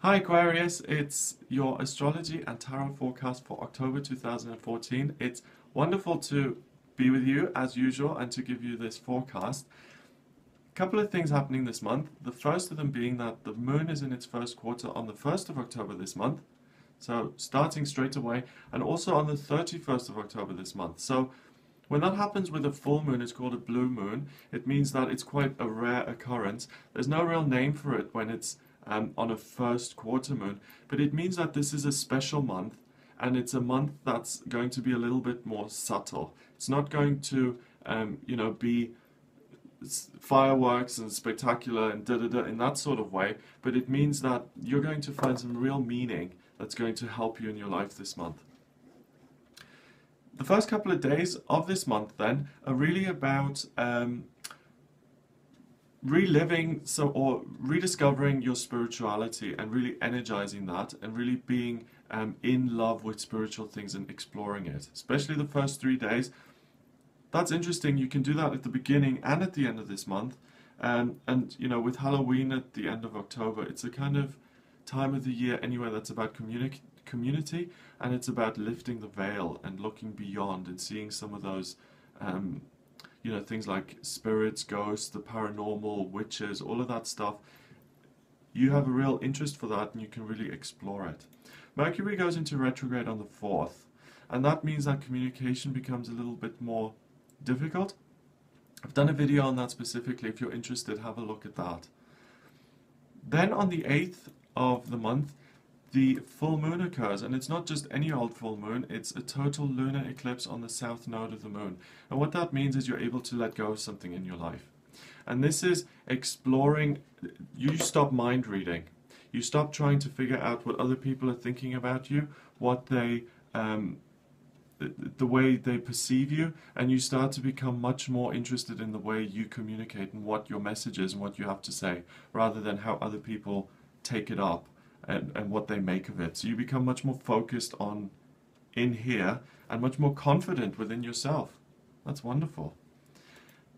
Hi Aquarius, it's your astrology and tarot forecast for October 2014. It's wonderful to be with you as usual and to give you this forecast. A couple of things happening this month. The first of them being that the moon is in its first quarter on the 1st of October this month. So starting straight away, and also on the 31st of October this month. So when that happens with a full moon, it's called a blue moon. It means that it's quite a rare occurrence. There's no real name for it when it's on a first quarter moon, but it means that this is a special month, and it's a month that's going to be a little bit more subtle. It's not going to, be fireworks and spectacular and da-da-da in that sort of way, but it means that you're going to find some real meaning that's going to help you in your life this month. The first couple of days of this month then are really about reliving or rediscovering your spirituality and really energizing that and really being in love with spiritual things and exploring it, especially the first 3 days. That's interesting. You can do that at the beginning and at the end of this month, and with Halloween at the end of October, it's a kind of time of the year anyway that's about community, and it's about lifting the veil and looking beyond and seeing some of those things like spirits, ghosts, the paranormal, witches, all of that stuff. You have a real interest for that and you can really explore it. Mercury goes into retrograde on the 4th, and that means that communication becomes a little bit more difficult. I've done a video on that specifically. If you're interested, have a look at that. Then on the 8th of the month, the full moon occurs, and it's not just any old full moon, it's a total lunar eclipse on the south node of the moon. And what that means is you're able to let go of something in your life. And this is exploring. You stop mind reading. You stop trying to figure out what other people are thinking about you, what they the way they perceive you, and you start to become much more interested in the way you communicate and what your message is and what you have to say, rather than how other people take it up and what they make of it. So you become much more focused on in here and much more confident within yourself. That's wonderful.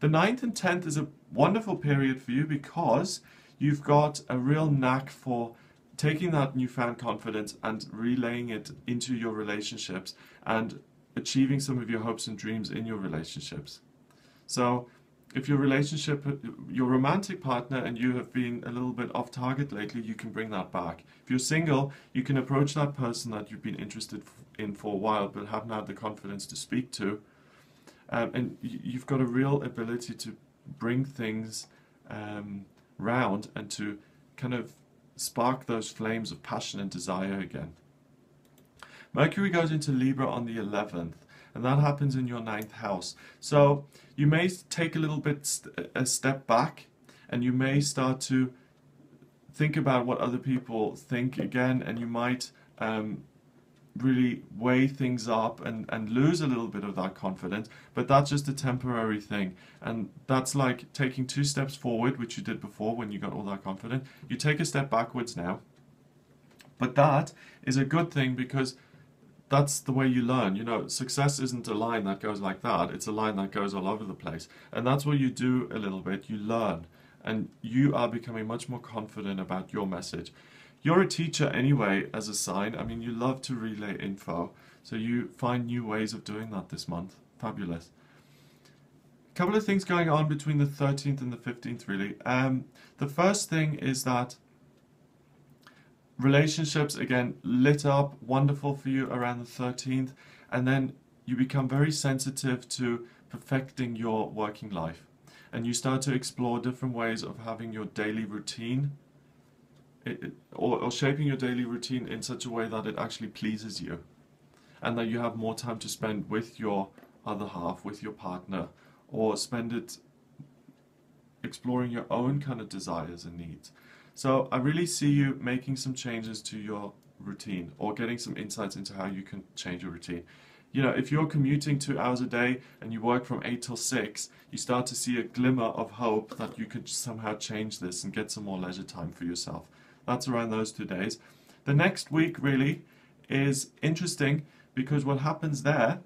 The 9th and 10th is a wonderful period for you because you've got a real knack for taking that newfound confidence and relaying it into your relationships and achieving some of your hopes and dreams in your relationships. So if your romantic partner and you have been a little bit off target lately, you can bring that back. If you're single, you can approach that person that you've been interested in for a while but haven't had the confidence to speak to. And you've got a real ability to bring things round and to kind of spark those flames of passion and desire again. Mercury goes into Libra on the 11th, and that happens in your 9th house. So you may take a little bit a step back, and you may start to think about what other people think again, and you might really weigh things up and lose a little bit of that confidence, but that's just a temporary thing. And that's like taking 2 steps forward, which you did before when you got all that confident. You take a step backwards now, but that is a good thing because that's the way you learn. Success isn't a line that goes like that. It's a line that goes all over the place. And that's what you do a little bit. You learn. And you are becoming much more confident about your message. You're a teacher anyway as a sign. I mean, you love to relay info. So you find new ways of doing that this month. Fabulous. A couple of things going on between the 13th and the 15th, really. The first thing is that relationships, again, lit up, wonderful for you around the 13th, and then you become very sensitive to perfecting your working life. And you start to explore different ways of having your daily routine, or shaping your daily routine in such a way that it actually pleases you, and that you have more time to spend with your other half, with your partner, or spend it exploring your own kind of desires and needs. So I really see you making some changes to your routine or getting some insights into how you can change your routine. If you're commuting 2 hours a day and you work from 8 till 6, you start to see a glimmer of hope that you could somehow change this and get some more leisure time for yourself. That's around those 2 days. The next week really is interesting because what happens there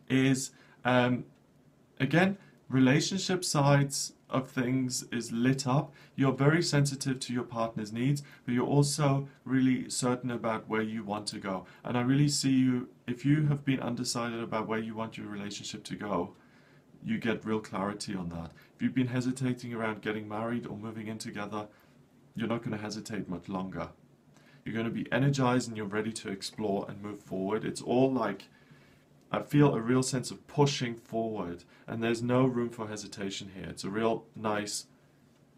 is, again, relationship sides of things is lit up. You're very sensitive to your partner's needs, but you're also really certain about where you want to go. And I really see you, if you have been undecided about where you want your relationship to go, you get real clarity on that. If you've been hesitating around getting married or moving in together, you're not going to hesitate much longer. You're going to be energized and you're ready to explore and move forward. It's all like, I feel a real sense of pushing forward, and there's no room for hesitation here. It's a real nice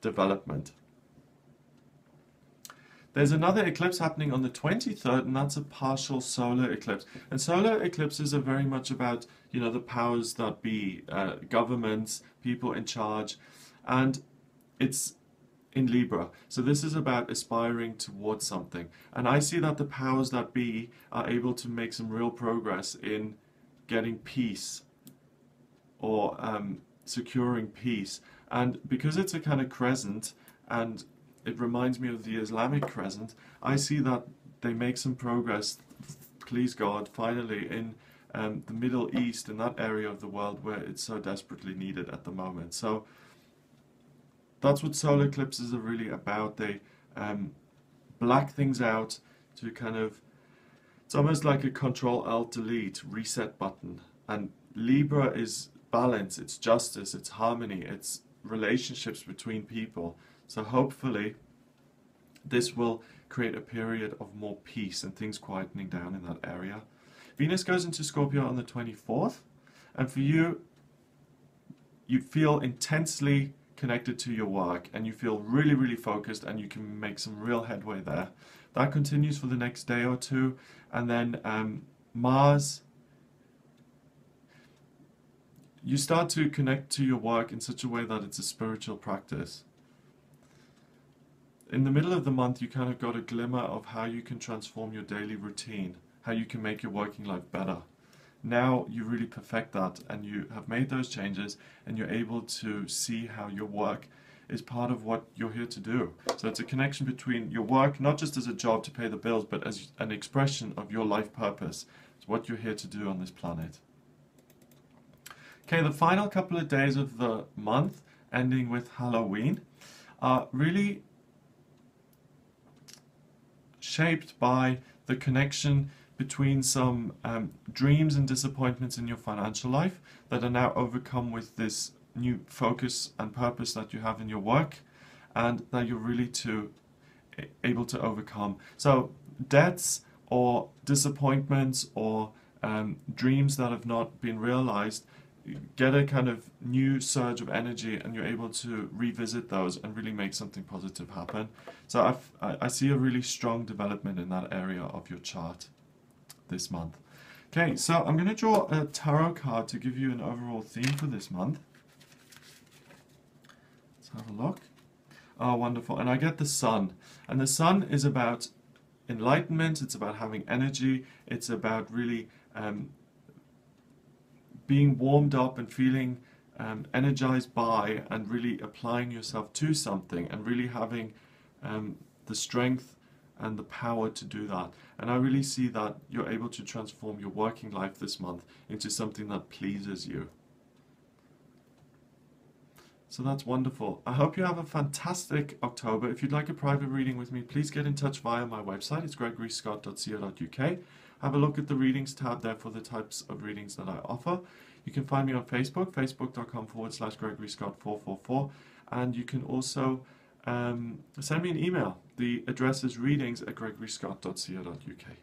development. There's another eclipse happening on the 23rd, and that's a partial solar eclipse. And solar eclipses are very much about, you know, the powers that be, governments, people in charge, and it's in Libra. So this is about aspiring towards something. And I see that the powers that be are able to make some real progress in getting peace or securing peace. And because it's a kind of crescent and it reminds me of the Islamic crescent, I see that they make some progress, please God, finally in the Middle East, in that area of the world where it's so desperately needed at the moment. So that's what solar eclipses are really about. They black things out to kind of, it's almost like a Control-Alt-Delete reset button. And Libra is balance, it's justice, it's harmony, it's relationships between people. So hopefully this will create a period of more peace and things quietening down in that area. Venus goes into Scorpio on the 24th, and for you, you feel intensely connected to your work and you feel really, really focused, and you can make some real headway there. That continues for the next day or two, and then Mars, you start to connect to your work in such a way that it's a spiritual practice. In the middle of the month, you kind of got a glimmer of how you can transform your daily routine, how you can make your working life better. Now you really perfect that, and you have made those changes, and you're able to see how your work is part of what you're here to do. So it's a connection between your work, not just as a job to pay the bills, but as an expression of your life purpose. It's what you're here to do on this planet. Okay, the final couple of days of the month, ending with Halloween, are really shaped by the connection between some dreams and disappointments in your financial life that are now overcome with this new focus and purpose that you have in your work, and that you're really able to overcome. So debts or disappointments or dreams that have not been realized get a kind of new surge of energy, and you're able to revisit those and really make something positive happen. So I see a really strong development in that area of your chart this month. Okay, so I'm going to draw a tarot card to give you an overall theme for this month. Let's have a look. Oh, wonderful. And I get the Sun. And the Sun is about enlightenment, it's about having energy, it's about really being warmed up and feeling energized by, and really applying yourself to something, and really having the strength and the power to do that. And I really see that you're able to transform your working life this month into something that pleases you. So that's wonderful. I hope you have a fantastic October. If you'd like a private reading with me, please get in touch via my website. It's gregoryscott.co.uk. Have a look at the readings tab there for the types of readings that I offer. You can find me on Facebook, facebook.com/GregoryScott444. And you can also send me an email. The address is readings@gregoryscott.co.uk.